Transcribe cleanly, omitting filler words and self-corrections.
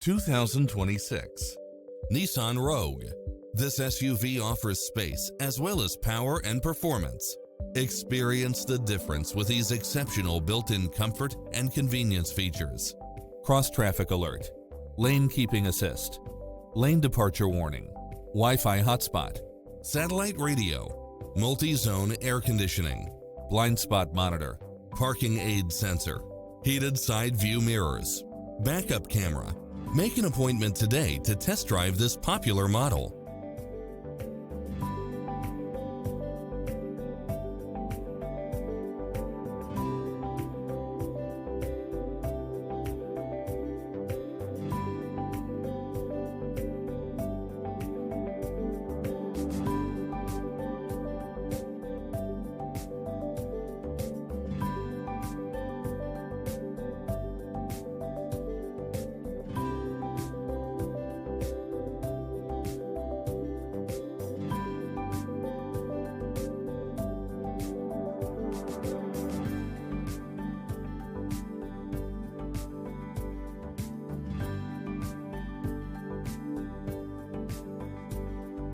2026 Nissan Rogue. This SUV offers space as well as power and performance. Experience the difference with these exceptional built-in comfort and convenience features. Cross-traffic alert, lane keeping assist, lane departure warning, Wi-Fi hotspot, satellite radio, multi-zone air conditioning, blind spot monitor, parking aid sensor, heated side view mirrors, backup camera. Make an appointment today to test drive this popular model.